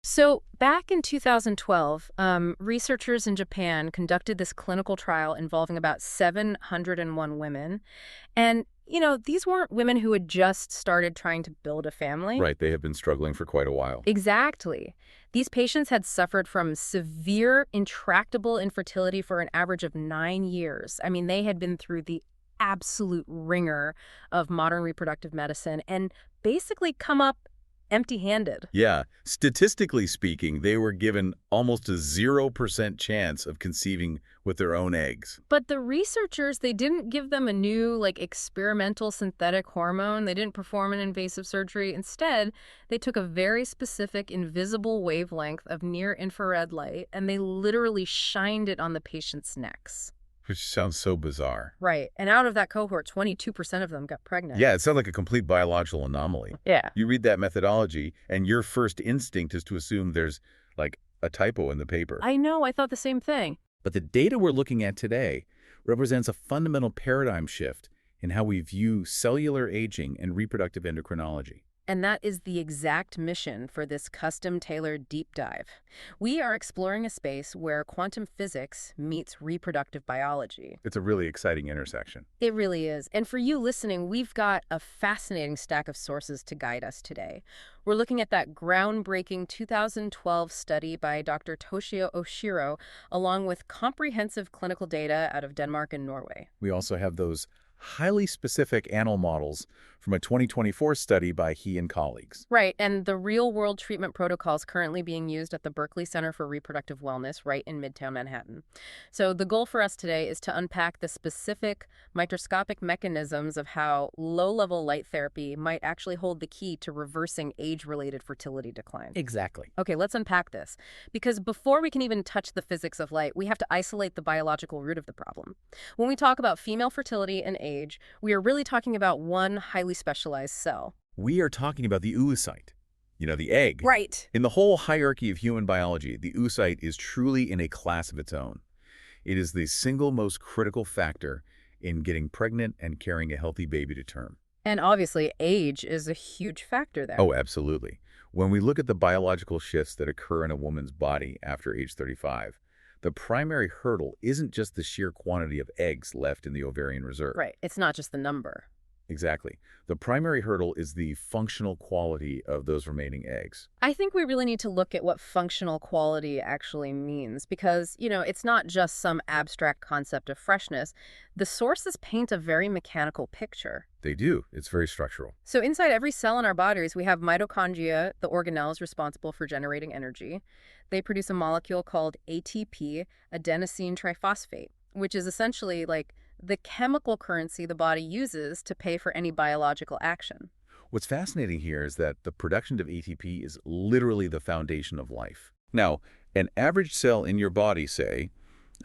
So back in 2012, researchers in Japan conducted this clinical trial involving about 701 women. And, these weren't women who had just started trying to build a family. Right, they have been struggling for quite a while. Exactly. These patients had suffered from severe, intractable infertility for an average of 9 years. I mean, they had been through the absolute ringer of modern reproductive medicine and basically come up empty-handed. Yeah, statistically speaking, they were given almost a 0% chance of conceiving with their own eggs. But the researchers, they didn't give them a new, experimental synthetic hormone. They didn't perform an invasive surgery. Instead, they took a very specific invisible wavelength of near-infrared light, and they literally shined it on the patients' necks. Which sounds so bizarre. Right. And out of that cohort, 22% of them got pregnant. Yeah, it sounds like a complete biological anomaly. Yeah. You read that methodology, and your first instinct is to assume there's, a typo in the paper. I know. I thought the same thing. But the data we're looking at today represents a fundamental paradigm shift in how we view cellular aging and reproductive endocrinology. And that is the exact mission for this custom-tailored deep dive. We are exploring a space where quantum physics meets reproductive biology. It's a really exciting intersection. It really is. And for you listening, we've got a fascinating stack of sources to guide us today. We're looking at that groundbreaking 2012 study by Dr. Toshio Oshiro, along with comprehensive clinical data out of Denmark and Norway. We also have those highly specific animal models from a 2024 study by he and colleagues. Right, and the real-world treatment protocols currently being used at the Berkeley Center for Reproductive Wellness right in Midtown Manhattan. So the goal for us today is to unpack the specific microscopic mechanisms of how low-level light therapy might actually hold the key to reversing age-related fertility decline. Exactly. Okay, let's unpack this. Because before we can even touch the physics of light, we have to isolate the biological root of the problem. When we talk about female fertility and age, we are really talking about one highly specialized cell. We are talking about the oocyte, the egg. Right. In the whole hierarchy of human biology, the oocyte is truly in a class of its own. It is the single most critical factor in getting pregnant and carrying a healthy baby to term. And obviously, age is a huge factor there. Oh, absolutely. When we look at the biological shifts that occur in a woman's body after age 35, the primary hurdle isn't just the sheer quantity of eggs left in the ovarian reserve. Right. It's not just the number. Exactly. The primary hurdle is the functional quality of those remaining eggs. I think we really need to look at what functional quality actually means because, it's not just some abstract concept of freshness. The sources paint a very mechanical picture. They do. It's very structural. So inside every cell in our bodies, we have mitochondria, the organelles responsible for generating energy. They produce a molecule called ATP, adenosine triphosphate, which is essentially the chemical currency the body uses to pay for any biological action. What's fascinating here is that the production of ATP is literally the foundation of life. Now, an average cell in your body, say,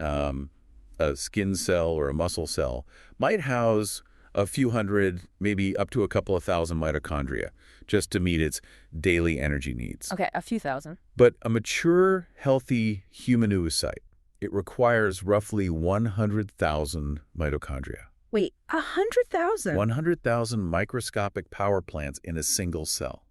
a skin cell or a muscle cell, might house a few hundred, maybe up to a couple of thousand mitochondria, just to meet its daily energy needs. Okay, a few thousand. But a mature, healthy human oocyte, it requires roughly 100,000 mitochondria. Wait, 100,000? 100,000 microscopic power plants in a single cell.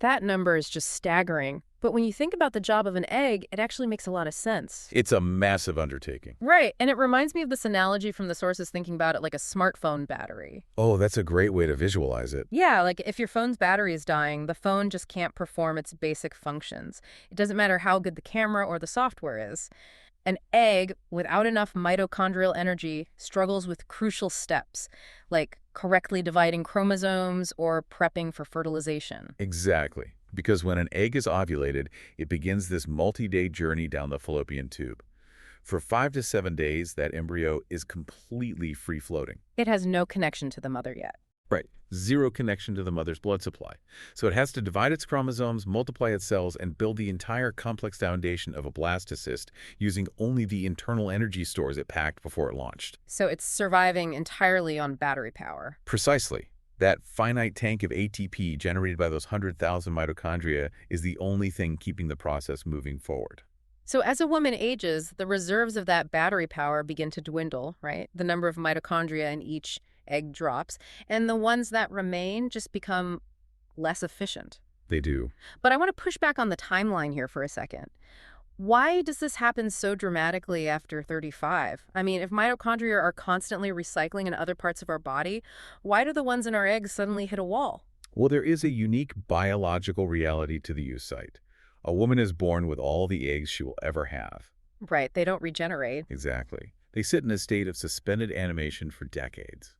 That number is just staggering. But when you think about the job of an egg, it actually makes a lot of sense. It's a massive undertaking. Right, and it reminds me of this analogy from the sources thinking about it like a smartphone battery. Oh, that's a great way to visualize it. Yeah, like if your phone's battery is dying, the phone just can't perform its basic functions. It doesn't matter how good the camera or the software is. An egg without enough mitochondrial energy struggles with crucial steps, like correctly dividing chromosomes or prepping for fertilization. Exactly. Because when an egg is ovulated, it begins this multi-day journey down the fallopian tube. For 5 to 7 days, that embryo is completely free-floating. It has no connection to the mother yet. Right. Zero connection to the mother's blood supply. So it has to divide its chromosomes, multiply its cells, and build the entire complex foundation of a blastocyst using only the internal energy stores it packed before it launched. So it's surviving entirely on battery power. Precisely. That finite tank of ATP generated by those 100,000 mitochondria is the only thing keeping the process moving forward. So as a woman ages, the reserves of that battery power begin to dwindle, right? The number of mitochondria in each egg drops, and the ones that remain just become less efficient. They do. But I want to push back on the timeline here for a second. Why does this happen so dramatically after 35? I mean, if mitochondria are constantly recycling in other parts of our body, why do the ones in our eggs suddenly hit a wall? Well, there is a unique biological reality to the oocyte. A woman is born with all the eggs she will ever have. Right, they don't regenerate. Exactly. They sit in a state of suspended animation for decades.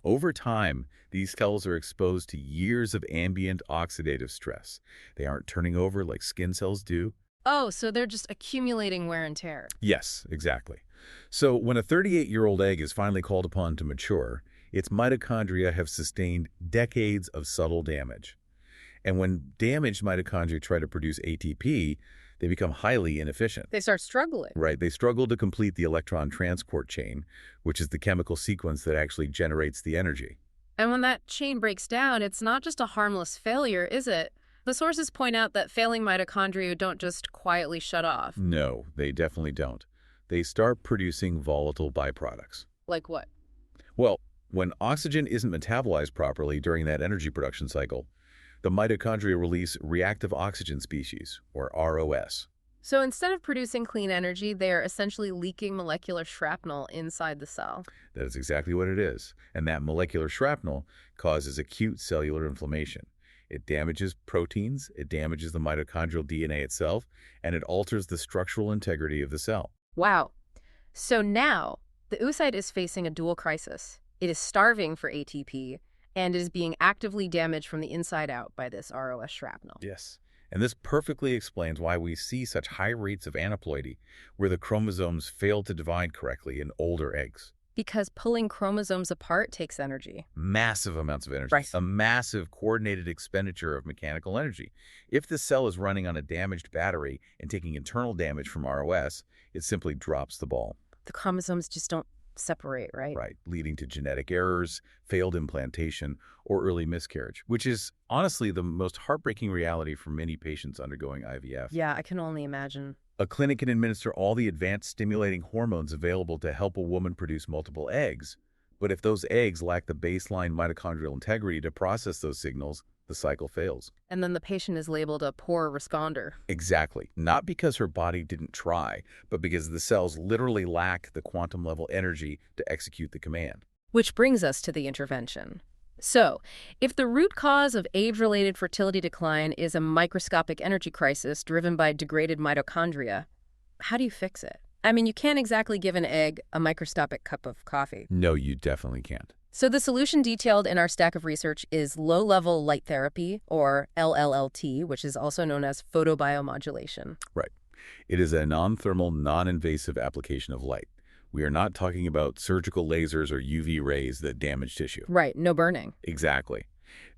Over time, these cells are exposed to years of ambient oxidative stress. They aren't turning over like skin cells do. Oh, so they're just accumulating wear and tear. Yes, exactly. So when a 38-year-old egg is finally called upon to mature, its mitochondria have sustained decades of subtle damage. And when damaged mitochondria try to produce ATP, they become highly inefficient. They start struggling. Right, they struggle to complete the electron transport chain, which is the chemical sequence that actually generates the energy. And when that chain breaks down, it's not just a harmless failure, is it? The sources point out that failing mitochondria don't just quietly shut off. No, they definitely don't. They start producing volatile byproducts. Like what? Well, when oxygen isn't metabolized properly during that energy production cycle, the mitochondria release reactive oxygen species, or ROS. So instead of producing clean energy, they are essentially leaking molecular shrapnel inside the cell. That is exactly what it is. And that molecular shrapnel causes acute cellular inflammation. It damages proteins, it damages the mitochondrial DNA itself, and it alters the structural integrity of the cell. Wow. So now, the oocyte is facing a dual crisis. It is starving for ATP, and it is being actively damaged from the inside out by this ROS shrapnel. Yes. And this perfectly explains why we see such high rates of aneuploidy, where the chromosomes fail to divide correctly in older eggs. Because pulling chromosomes apart takes energy. Massive amounts of energy. Right. A massive coordinated expenditure of mechanical energy. If the cell is running on a damaged battery and taking internal damage from ROS, it simply drops the ball. The chromosomes just don't separate, right? Right, leading to genetic errors, failed implantation, or early miscarriage, which is honestly the most heartbreaking reality for many patients undergoing IVF. Yeah, I can only imagine. A clinic can administer all the advanced stimulating hormones available to help a woman produce multiple eggs, but if those eggs lack the baseline mitochondrial integrity to process those signals, the cycle fails. And then the patient is labeled a poor responder. Exactly. Not because her body didn't try, but because the cells literally lack the quantum level energy to execute the command. Which brings us to the intervention. So, if the root cause of age-related fertility decline is a microscopic energy crisis driven by degraded mitochondria, how do you fix it? I mean, you can't exactly give an egg a microscopic cup of coffee. No, you definitely can't. So the solution detailed in our stack of research is low-level light therapy, or LLLT, which is also known as photobiomodulation. Right. It is a non-thermal, non-invasive application of light. We are not talking about surgical lasers or UV rays that damage tissue. Right, no burning. Exactly.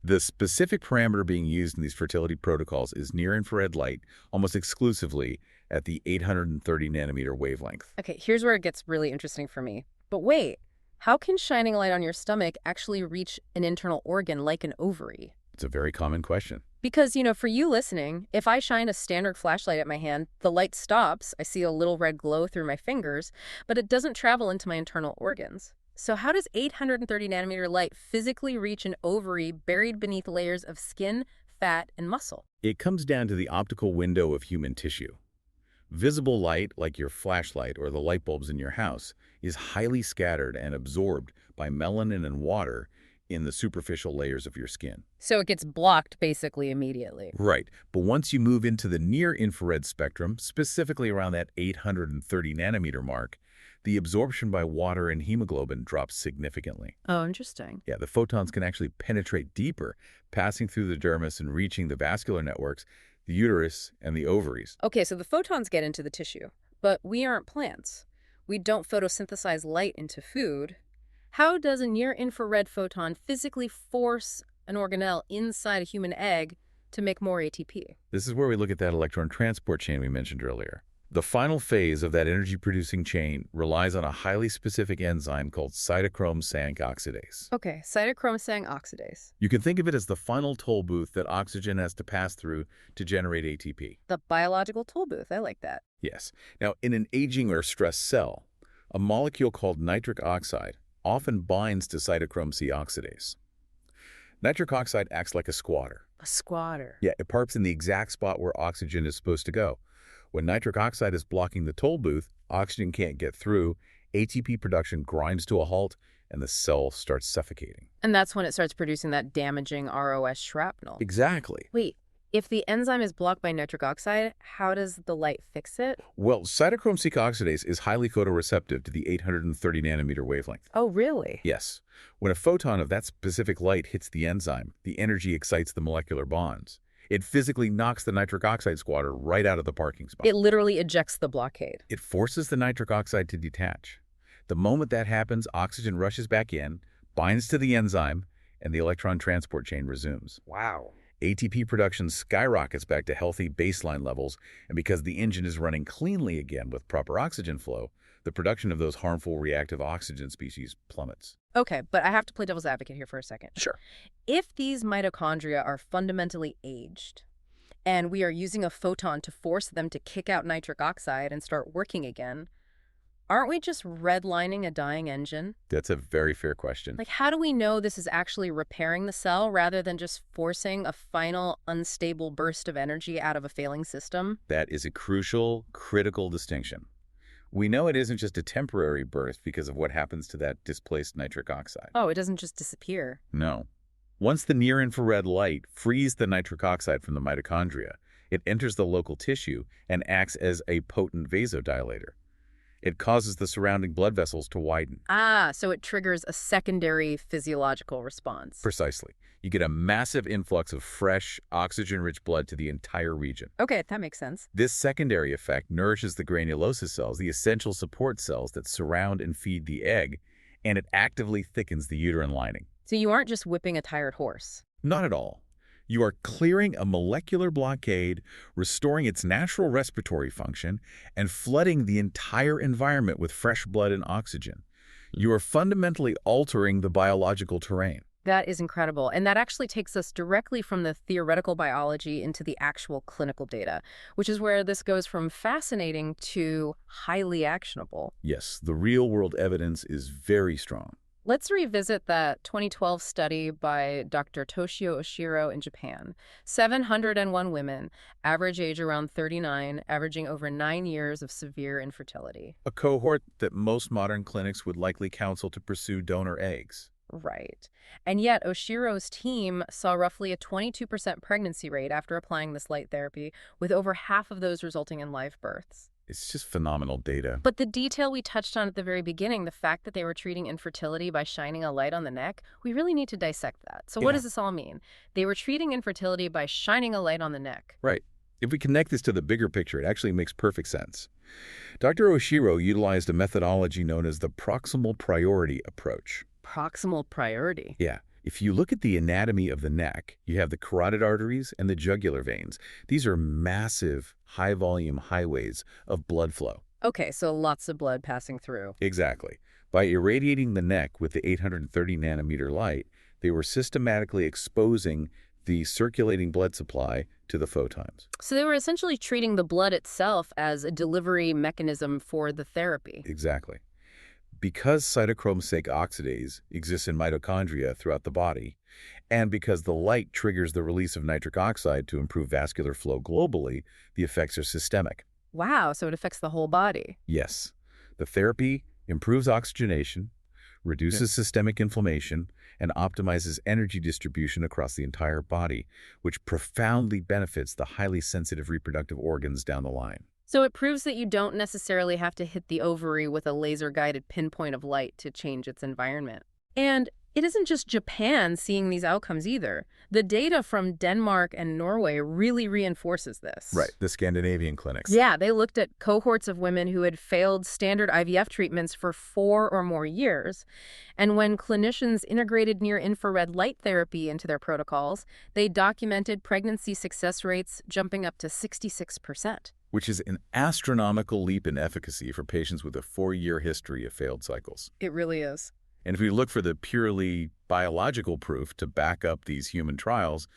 The specific parameter being used in these fertility protocols is near-infrared light, almost exclusively at the 830 nanometer wavelength. Okay, here's where it gets really interesting for me. But wait, how can shining light on your stomach actually reach an internal organ like an ovary? It's a very common question. Because, for you listening, if I shine a standard flashlight at my hand, the light stops, I see a little red glow through my fingers, but it doesn't travel into my internal organs. So how does 830 nanometer light physically reach an ovary buried beneath layers of skin, fat, and muscle? It comes down to the optical window of human tissue. Visible light, like your flashlight or the light bulbs in your house, is highly scattered and absorbed by melanin and water in the superficial layers of your skin. So it gets blocked basically immediately. Right, but once you move into the near-infrared spectrum, specifically around that 830 nanometer mark, the absorption by water and hemoglobin drops significantly. Oh, interesting. Yeah, the photons can actually penetrate deeper, passing through the dermis and reaching the vascular networks, the uterus, and the ovaries. Okay, so the photons get into the tissue, but we aren't plants. We don't photosynthesize light into food. How does a near-infrared photon physically force an organelle inside a human egg to make more ATP? This is where we look at that electron transport chain we mentioned earlier. The final phase of that energy-producing chain relies on a highly specific enzyme called cytochrome SANK oxidase. Okay, cytochrome SANK oxidase. You can think of it as the final toll booth that oxygen has to pass through to generate ATP. The biological toll booth, I like that. Yes. Now, in an aging or stressed cell, a molecule called nitric oxide often binds to cytochrome C oxidase. Nitric oxide acts like a squatter. A squatter. Yeah, it parks in the exact spot where oxygen is supposed to go. When nitric oxide is blocking the toll booth, oxygen can't get through, ATP production grinds to a halt, and the cell starts suffocating. And that's when it starts producing that damaging ROS shrapnel. Exactly. Wait, if the enzyme is blocked by nitric oxide, how does the light fix it? Well, cytochrome C oxidase is highly photoreceptive to the 830 nanometer wavelength. Oh, really? Yes. When a photon of that specific light hits the enzyme, the energy excites the molecular bonds. It physically knocks the nitric oxide squatter right out of the parking spot. It literally ejects the blockade. It forces the nitric oxide to detach. The moment that happens, oxygen rushes back in, binds to the enzyme, and the electron transport chain resumes. Wow. ATP production skyrockets back to healthy baseline levels, and because the engine is running cleanly again with proper oxygen flow, the production of those harmful reactive oxygen species plummets. Okay, but I have to play devil's advocate here for a second. Sure. If these mitochondria are fundamentally aged, and we are using a photon to force them to kick out nitric oxide and start working again, aren't we just redlining a dying engine? That's a very fair question. Like, how do we know this is actually repairing the cell rather than just forcing a final unstable burst of energy out of a failing system? That is a crucial, critical distinction. We know it isn't just a temporary burst because of what happens to that displaced nitric oxide. Oh, it doesn't just disappear. No. Once the near-infrared light frees the nitric oxide from the mitochondria, it enters the local tissue and acts as a potent vasodilator. It causes the surrounding blood vessels to widen. Ah, so it triggers a secondary physiological response. Precisely. You get a massive influx of fresh, oxygen-rich blood to the entire region. Okay, that makes sense. This secondary effect nourishes the granulosa cells, the essential support cells that surround and feed the egg, and it actively thickens the uterine lining. So you aren't just whipping a tired horse. Not at all. You are clearing a molecular blockade, restoring its natural respiratory function, and flooding the entire environment with fresh blood and oxygen. You are fundamentally altering the biological terrain. That is incredible. And that actually takes us directly from the theoretical biology into the actual clinical data, which is where this goes from fascinating to highly actionable. Yes, the real-world evidence is very strong. Let's revisit that 2012 study by Dr. Toshio Oshiro in Japan. 701 women, average age around 39, averaging over 9 years of severe infertility. A cohort that most modern clinics would likely counsel to pursue donor eggs. Right. And yet, Oshiro's team saw roughly a 22% pregnancy rate after applying this light therapy, with over half of those resulting in live births. It's just phenomenal data. But the detail we touched on at the very beginning, the fact that they were treating infertility by shining a light on the neck, we really need to dissect that. So what does this all mean? They were treating infertility by shining a light on the neck. Right. If we connect this to the bigger picture, it actually makes perfect sense. Dr. Oshiro utilized a methodology known as the proximal priority approach. Proximal priority? Yeah. If you look at the anatomy of the neck, you have the carotid arteries and the jugular veins. These are massive, high-volume highways of blood flow. Okay, so lots of blood passing through. Exactly. By irradiating the neck with the 830 nanometer light, they were systematically exposing the circulating blood supply to the photons. So they were essentially treating the blood itself as a delivery mechanism for the therapy. Exactly. Because cytochrome C oxidase exists in mitochondria throughout the body, and because the light triggers the release of nitric oxide to improve vascular flow globally, the effects are systemic. Wow, so it affects the whole body. Yes. The therapy improves oxygenation, reduces systemic inflammation, and optimizes energy distribution across the entire body, which profoundly benefits the highly sensitive reproductive organs down the line. So it proves that you don't necessarily have to hit the ovary with a laser-guided pinpoint of light to change its environment. And it isn't just Japan seeing these outcomes either. The data from Denmark and Norway really reinforces this. Right, the Scandinavian clinics. Yeah, they looked at cohorts of women who had failed standard IVF treatments for 4 or more years. And when clinicians integrated near-infrared light therapy into their protocols, they documented pregnancy success rates jumping up to 66%. Which is an astronomical leap in efficacy for patients with a 4-year history of failed cycles. It really is. And if we look for the purely biological proof to back up these human trials,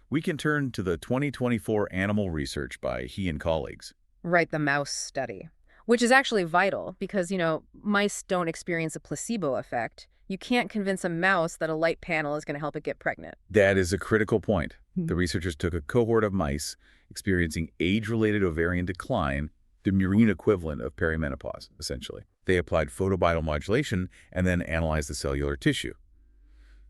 we can turn to the 2024 animal research by he and colleagues. Right, the mouse study, which is actually vital because, mice don't experience a placebo effect. You can't convince a mouse that a light panel is going to help it get pregnant. That is a critical point. The researchers took a cohort of mice experiencing age-related ovarian decline, the murine equivalent of perimenopause, essentially. They applied photobiomodulation and then analyzed the cellular tissue.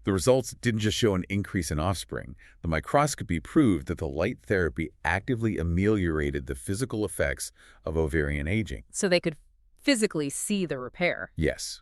The results didn't just show an increase in offspring. The microscopy proved that the light therapy actively ameliorated the physical effects of ovarian aging. So they could physically see the repair. Yes.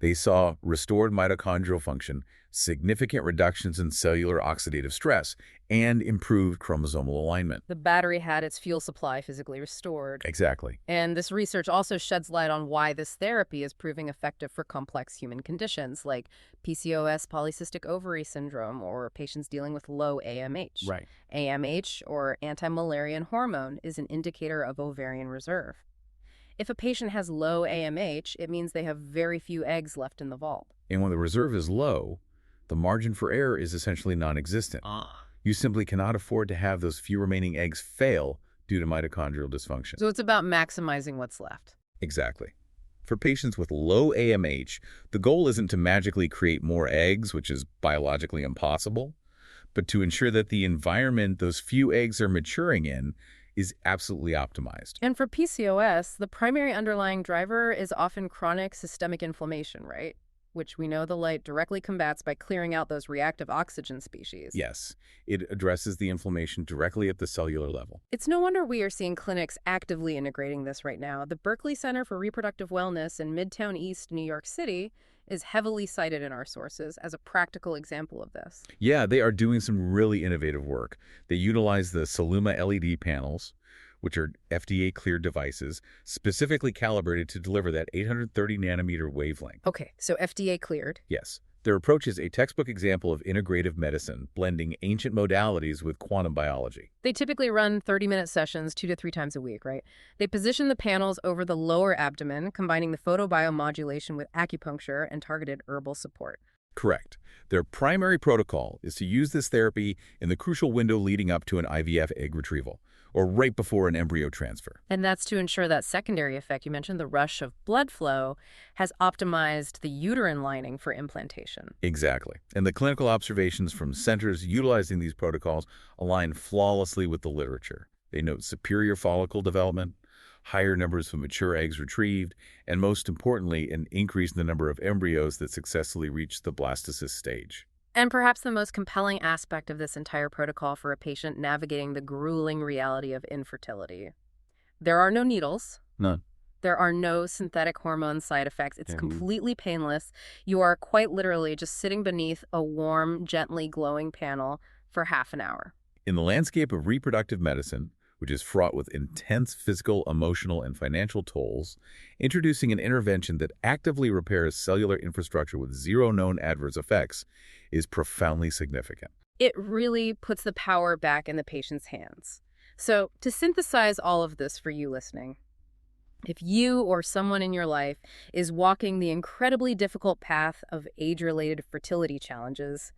They saw restored mitochondrial function, significant reductions in cellular oxidative stress, and improved chromosomal alignment. The battery had its fuel supply physically restored. Exactly. And this research also sheds light on why this therapy is proving effective for complex human conditions like PCOS, polycystic ovary syndrome, or patients dealing with low AMH. Right. AMH, or anti-Müllerian hormone, is an indicator of ovarian reserve. If a patient has low AMH, it means they have very few eggs left in the vault. And when the reserve is low, the margin for error is essentially non-existent. You simply cannot afford to have those few remaining eggs fail due to mitochondrial dysfunction. So it's about maximizing what's left. Exactly. For patients with low AMH, the goal isn't to magically create more eggs, which is biologically impossible, but to ensure that the environment those few eggs are maturing in is absolutely optimized. And for PCOS, the primary underlying driver is often chronic systemic inflammation, right? Which we know the light directly combats by clearing out those reactive oxygen species. Yes, it addresses the inflammation directly at the cellular level. It's no wonder we are seeing clinics actively integrating this right now. The Berkeley Center for Reproductive Wellness in Midtown East, New York City, is heavily cited in our sources as a practical example of this. Yeah, they are doing some really innovative work. They utilize the Celluma LED panels, which are FDA-cleared devices, specifically calibrated to deliver that 830 nanometer wavelength. Okay, so FDA cleared. Yes. Their approach is a textbook example of integrative medicine, blending ancient modalities with quantum biology. They typically run 30-minute sessions 2 to 3 times a week, right? They position the panels over the lower abdomen, combining the photobiomodulation with acupuncture and targeted herbal support. Correct. Their primary protocol is to use this therapy in the crucial window leading up to an IVF egg retrieval, or right before an embryo transfer. And that's to ensure that secondary effect, you mentioned the rush of blood flow, has optimized the uterine lining for implantation. Exactly. And the clinical observations from centers utilizing these protocols align flawlessly with the literature. They note superior follicle development, higher numbers of mature eggs retrieved, and most importantly, an increase in the number of embryos that successfully reach the blastocyst stage. And perhaps the most compelling aspect of this entire protocol for a patient navigating the grueling reality of infertility. There are no needles. None. There are no synthetic hormone side effects. It's completely painless. You are quite literally just sitting beneath a warm, gently glowing panel for half an hour. In the landscape of reproductive medicine, which is fraught with intense physical, emotional, and financial tolls, introducing an intervention that actively repairs cellular infrastructure with zero known adverse effects is profoundly significant. It really puts the power back in the patient's hands. So, to synthesize all of this for you listening, if you or someone in your life is walking the incredibly difficult path of age-related fertility challenges,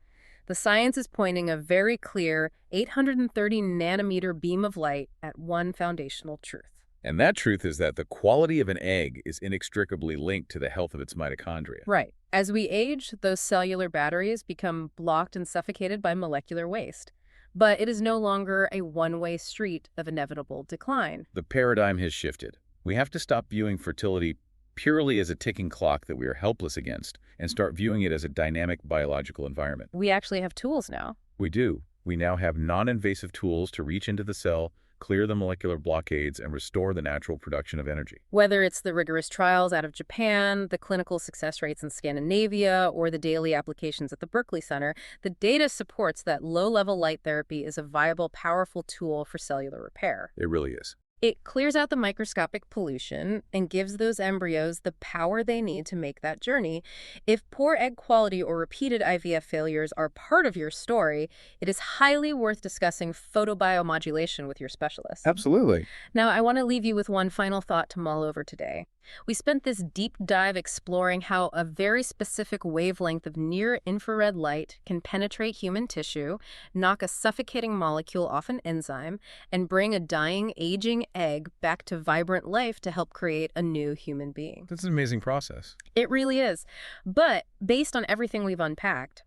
the science is pointing a very clear 830 nanometer beam of light at one foundational truth. And that truth is that the quality of an egg is inextricably linked to the health of its mitochondria. Right. As we age, those cellular batteries become blocked and suffocated by molecular waste. But it is no longer a one-way street of inevitable decline. The paradigm has shifted. We have to stop viewing fertility purely as a ticking clock that we are helpless against and start viewing it as a dynamic biological environment. We actually have tools now. We do. We now have non-invasive tools to reach into the cell, clear the molecular blockades, and restore the natural production of energy. Whether it's the rigorous trials out of Japan, the clinical success rates in Scandinavia, or the daily applications at the Berkeley Center, the data supports that low-level light therapy is a viable, powerful tool for cellular repair. It really is. It clears out the microscopic pollution and gives those embryos the power they need to make that journey. If poor egg quality or repeated IVF failures are part of your story, it is highly worth discussing photobiomodulation with your specialist. Absolutely. Now, I want to leave you with one final thought to mull over today. We spent this deep dive exploring how a very specific wavelength of near-infrared light can penetrate human tissue, knock a suffocating molecule off an enzyme, and bring a dying, aging egg back to vibrant life to help create a new human being. That's an amazing process. It really is. But based on everything we've unpacked,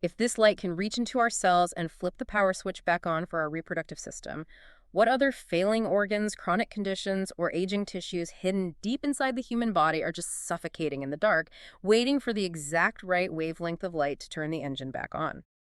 if this light can reach into our cells and flip the power switch back on for our reproductive system, what other failing organs, chronic conditions, or aging tissues hidden deep inside the human body are just suffocating in the dark, waiting for the exact right wavelength of light to turn the engine back on?